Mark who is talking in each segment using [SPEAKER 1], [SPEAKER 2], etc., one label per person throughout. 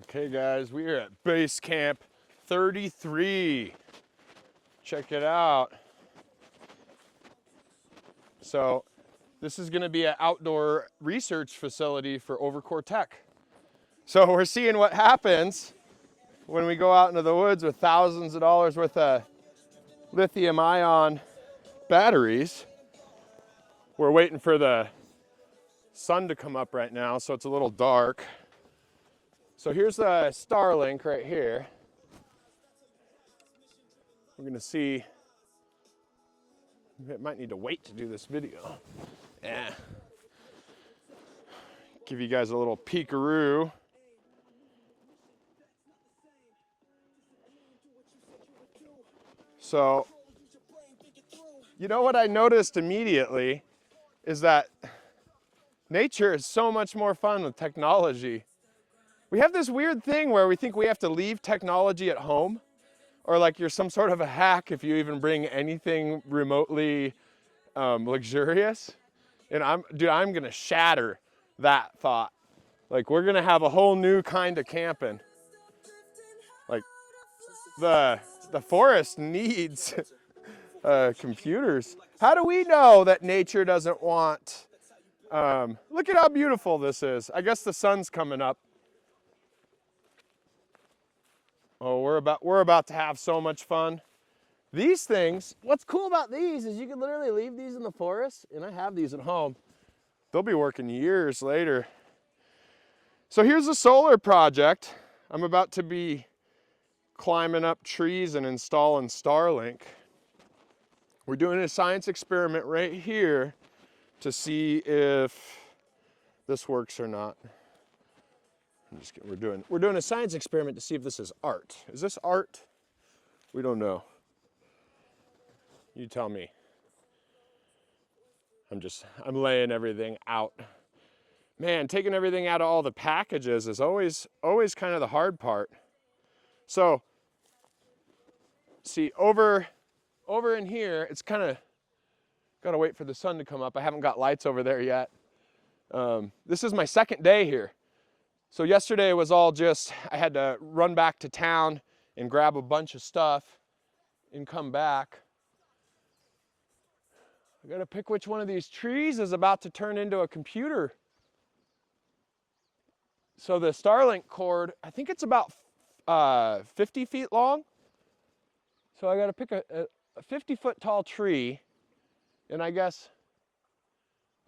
[SPEAKER 1] Okay guys, we are at Basecamp 33. Check it out. So this is gonna be an outdoor research facility for Overcore Tech. So we're seeing what happens when we go out into the woods with thousands of dollars worth of lithium ion batteries. We're waiting for the sun to come up right now, so it's a little dark. So here's the Starlink right here. We're gonna see, it might need to wait to do this video. Yeah. Give you guys a little peekaroo. So, you know what I noticed immediately is that nature is so much more fun with technology. We have this weird thing where we think we have to leave technology at home, or like you're some sort of a hack if you even bring anything remotely luxurious. And I'm gonna shatter that thought. Like, we're gonna have a whole new kind of camping. Like, the forest needs computers. How do we know that nature doesn't want, look at how beautiful this is. I guess the sun's coming up. Oh, we're about to have so much fun. These things, what's cool about these is you can literally leave these in the forest, and I have these at home. They'll be working years later. So here's a solar project. I'm about to be climbing up trees and installing Starlink. We're doing a science experiment right here to see if this works or not. We're doing a science experiment to see if this is art. Is this art? We don't know. You tell me. I'm laying everything out. Man, taking everything out of all the packages is always kind of the hard part. So, see, over in here, it's kind of, gotta wait for the sun to come up. I haven't got lights over there yet. This is my second day here. So yesterday was all just, I had to run back to town and grab a bunch of stuff and come back. I gotta pick which one of these trees is about to turn into a computer. So the Starlink cord, I think it's about 50 feet long. So I gotta pick a 50-foot tall tree, and I guess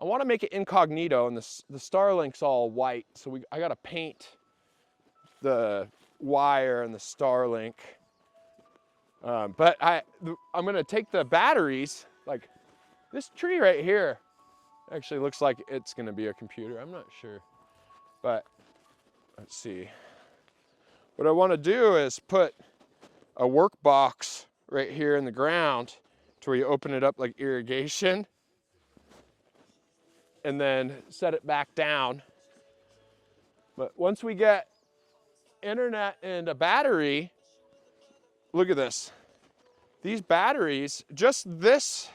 [SPEAKER 1] I wanna make it incognito, and the Starlink's all white, so I gotta paint the wire and the Starlink. But I'm gonna take the batteries, like this tree right here actually looks like it's gonna be a computer. I'm not sure, but let's see. What I wanna do is put a work box right here in the ground to where you open it up like irrigation, and then set it back down. But once we get internet and a battery, look at this. These batteries, just this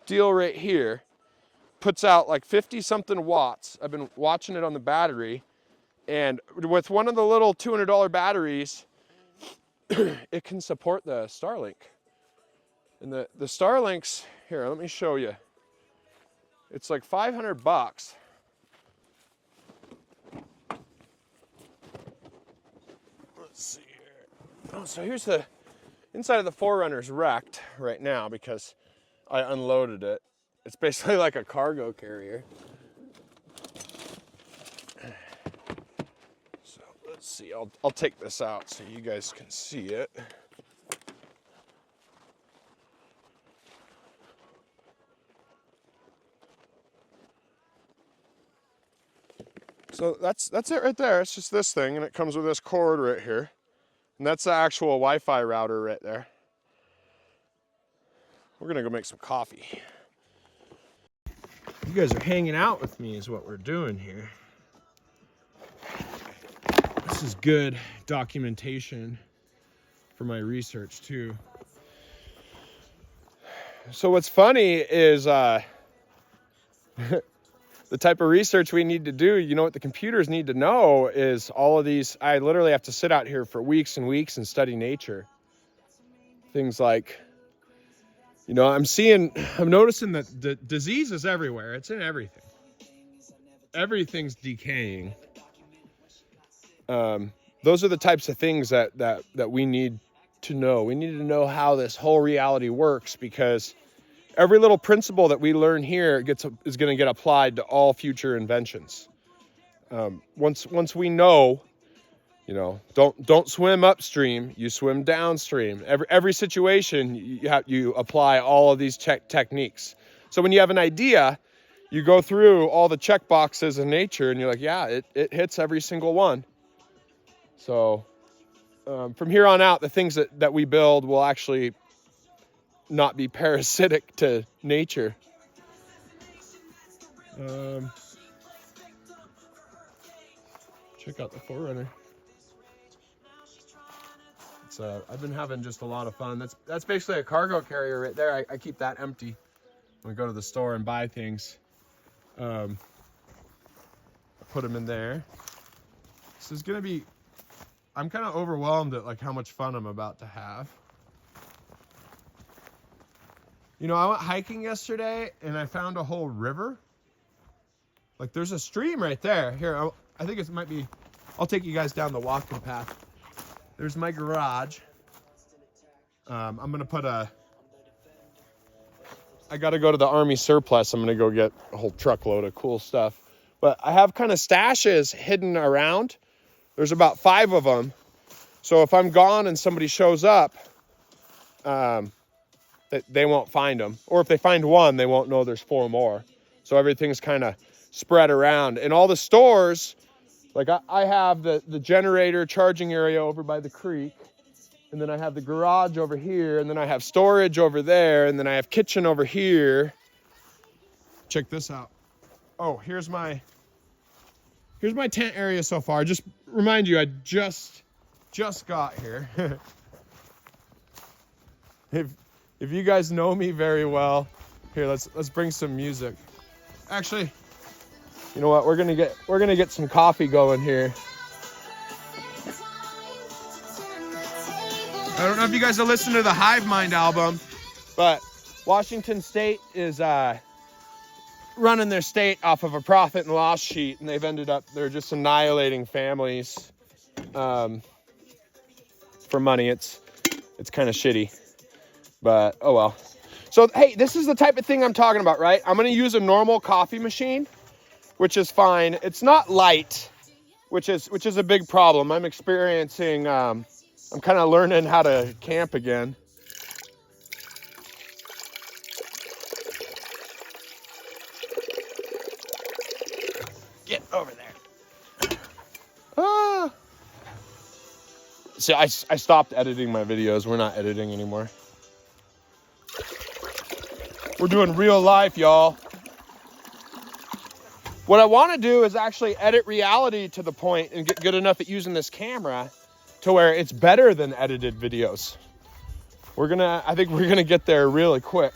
[SPEAKER 1] deal right here, puts out like 50 something watts. I've been watching it on the battery, and with one of the little $200 batteries, it can support the Starlink. And the Starlinks, here, let me show you. It's like 500 bucks. Let's see here. Oh, so here's the inside of the 4Runner's wrecked right now because I unloaded it. It's basically like a cargo carrier. So let's see, I'll take this out so you guys can see it. So that's it right there. It's just this thing, and it comes with this cord right here. And that's the actual Wi-Fi router right there. We're gonna go make some coffee. You guys are hanging out with me is what we're doing here. This is good documentation for my research too. So what's funny is the the type of research we need to do, you know what the computers need to know is all of these. I literally have to sit out here for weeks and weeks and study nature. Things like, you know, I'm noticing that the disease is everywhere. It's in everything. Everything's decaying. Those are the types of things that we need to know. We need to know how this whole reality works, because every little principle that we learn here is going to get applied to all future inventions. Once we know, you know, don't swim upstream, you swim downstream. Every situation you apply all of these techniques. So when you have an idea, you go through all the check boxes in nature, and you're like, yeah, it hits every single one. So from here on out, the things that we build will actually not be parasitic to nature. Check out the Forerunner. I've been having just a lot of fun. That's basically a cargo carrier right there. I keep that empty when I go to the store and buy things. I put them in there. This is gonna be, I'm kind of overwhelmed at like how much fun I'm about to have. You know, I went hiking yesterday and I found a whole river. Like there's a stream right there. Here, I think it might be, I'll take you guys down the walking path. There's my garage. I'm gonna put I gotta go to the Army surplus. I'm gonna go get a whole truckload of cool stuff. But I have kind of stashes hidden around. There's about 5 of them. So if I'm gone and somebody shows up, they won't find them. Or if they find one, they won't know there's 4 more. So everything's kind of spread around. And all the stores, like I have the generator charging area over by the creek. And then I have the garage over here. And then I have storage over there. And then I have kitchen over here. Check this out. Oh, here's my tent area so far. Just remind you, I just got here. If you guys know me very well, here let's bring some music. Actually, you know what? We're gonna get some coffee going here. I don't know if you guys have listened to the Hive Mind album, but Washington State is running their state off of a profit and loss sheet, and they're just annihilating families for money. It's kind of shitty, but oh well. So hey, this is the type of thing I'm talking about, right? I'm gonna use a normal coffee machine, which is fine. It's not light, which is a big problem. I'm experiencing I'm kind of learning how to camp again. Get over there. See, I stopped editing my videos. We're not editing anymore. We're doing real life, y'all. What I want to do is actually edit reality to the point and get good enough at using this camera to where it's better than edited videos. I think we're gonna get there really quick.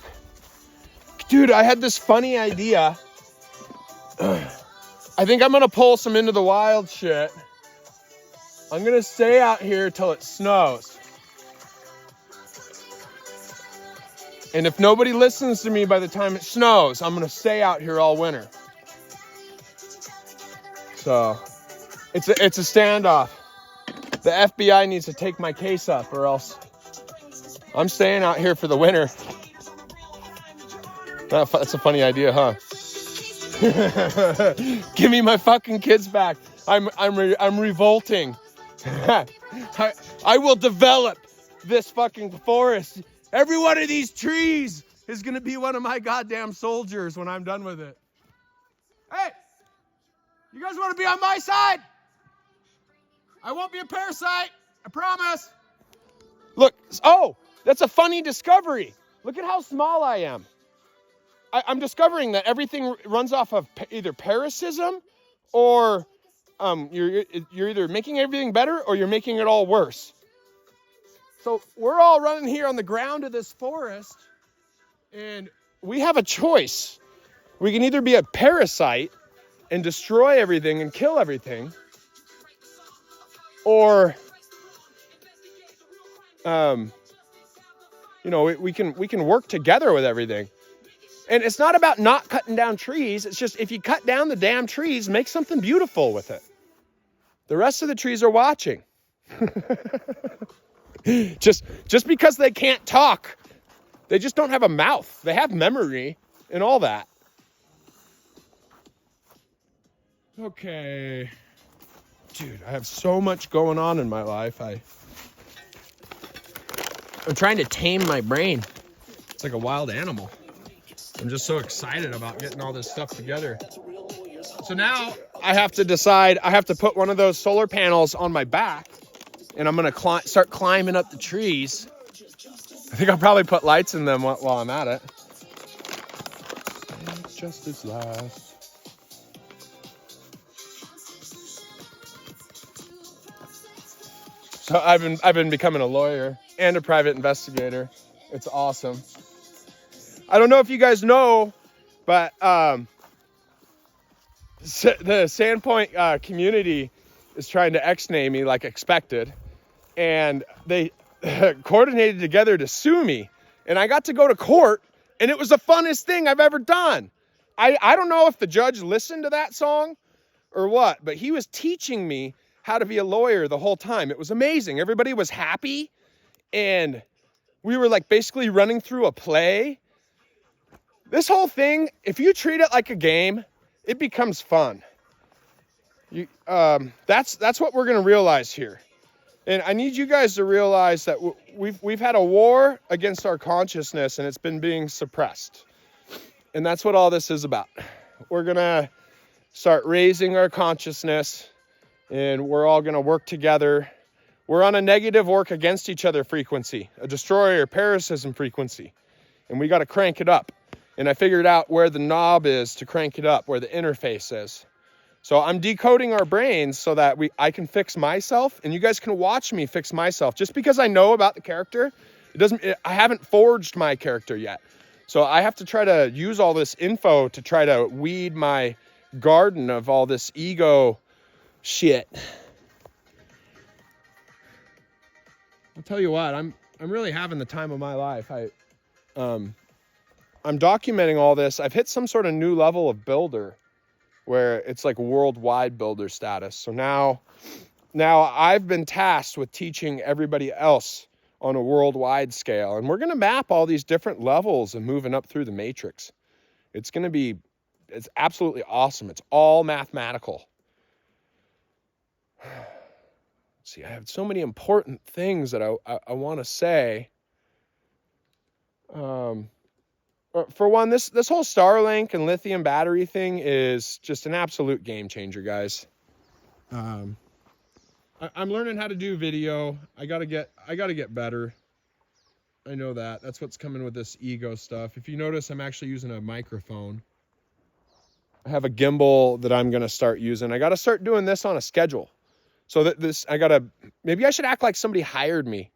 [SPEAKER 1] Dude, I had this funny idea. I think I'm gonna pull some Into the Wild shit. I'm gonna stay out here till it snows. And if nobody listens to me by the time it snows, I'm gonna stay out here all winter. So, it's a standoff. The FBI needs to take my case up, or else I'm staying out here for the winter. That's a funny idea, huh? Give me my fucking kids back. I'm revolting. I will develop this fucking forest. Every one of these trees is gonna be one of my goddamn soldiers when I'm done with it. Hey, you guys want to be on my side? I won't be a parasite, I promise. Look, oh, that's a funny discovery. Look at how small I am. I'm discovering that everything runs off of either parasitism or you're either making everything better or you're making it all worse. So we're all running here on the ground of this forest, and we have a choice. We can either be a parasite and destroy everything and kill everything, or you know, we can work together with everything. And it's not about not cutting down trees. It's just if you cut down the damn trees, make something beautiful with it. The rest of the trees are watching. just because they can't talk, they just don't have a mouth. They have memory and all that. Okay. Dude, I have so much going on in my life. I'm trying to tame my brain. It's like a wild animal. I'm just so excited about getting all this stuff together. So now I have to decide, I have to put one of those solar panels on my back, and I'm going to start climbing up the trees. I think I'll probably put lights in them while I'm at it. It's just as last. So I've been becoming a lawyer and a private investigator. It's awesome. I don't know if you guys know, but the Sandpoint community is trying to X-nay me like expected. And they coordinated together to sue me. And I got to go to court, and it was the funnest thing I've ever done. I don't know if the judge listened to that song or what, but he was teaching me how to be a lawyer the whole time. It was amazing. Everybody was happy, and we were like basically running through a play. This whole thing, if you treat it like a game, it becomes fun. That's what we're going to realize here. And I need you guys to realize that we've had a war against our consciousness, and it's been being suppressed. And that's what all this is about. We're going to start raising our consciousness, and we're all going to work together. We're on a negative work against each other frequency, a destroyer parasitism frequency, and we got to crank it up. And I figured out where the knob is to crank it up, where the interface is. So I'm decoding our brains so that I can fix myself, and you guys can watch me fix myself. Just because I know about the character, I haven't forged my character yet. So I have to try to use all this info to try to weed my garden of all this ego shit. I'll tell you what, I'm really having the time of my life. I'm documenting all this. I've hit some sort of new level of builder where it's like worldwide builder status. So now I've been tasked with teaching everybody else on a worldwide scale. And we're going to map all these different levels and moving up through the matrix. It's absolutely awesome. It's all mathematical. See, I have so many important things that I want to say. For one, this whole Starlink and lithium battery thing is just an absolute game changer, guys. I'm learning how to do video. I gotta get better. I know that. That's what's coming with this ego stuff. If you notice, I'm actually using a microphone. I have a gimbal that I'm gonna start using. I gotta start doing this on a schedule. So that maybe I should act like somebody hired me.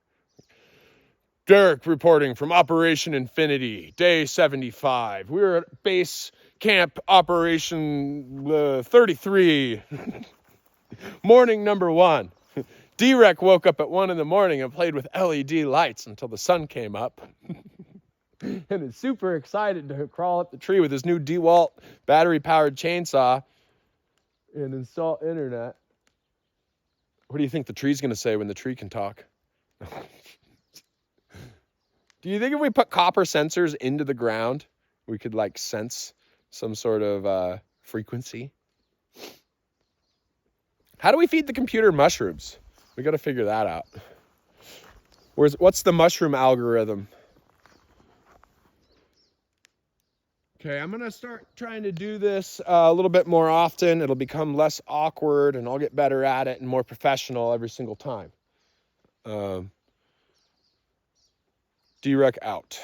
[SPEAKER 1] Derek reporting from Operation Infinity, day 75. We were at Basecamp Operation 33, morning number 1. D-Rec woke up at 1 in the morning and played with LED lights until the sun came up. And is super excited to crawl up the tree with his new DeWalt battery-powered chainsaw and install internet. What do you think the tree's going to say when the tree can talk? Do you think if we put copper sensors into the ground, we could like sense some sort of frequency? How do we feed the computer mushrooms? We got to figure that out. What's the mushroom algorithm? Okay, I'm going to start trying to do this a little bit more often. It'll become less awkward, and I'll get better at it and more professional every single time. D-Rec out.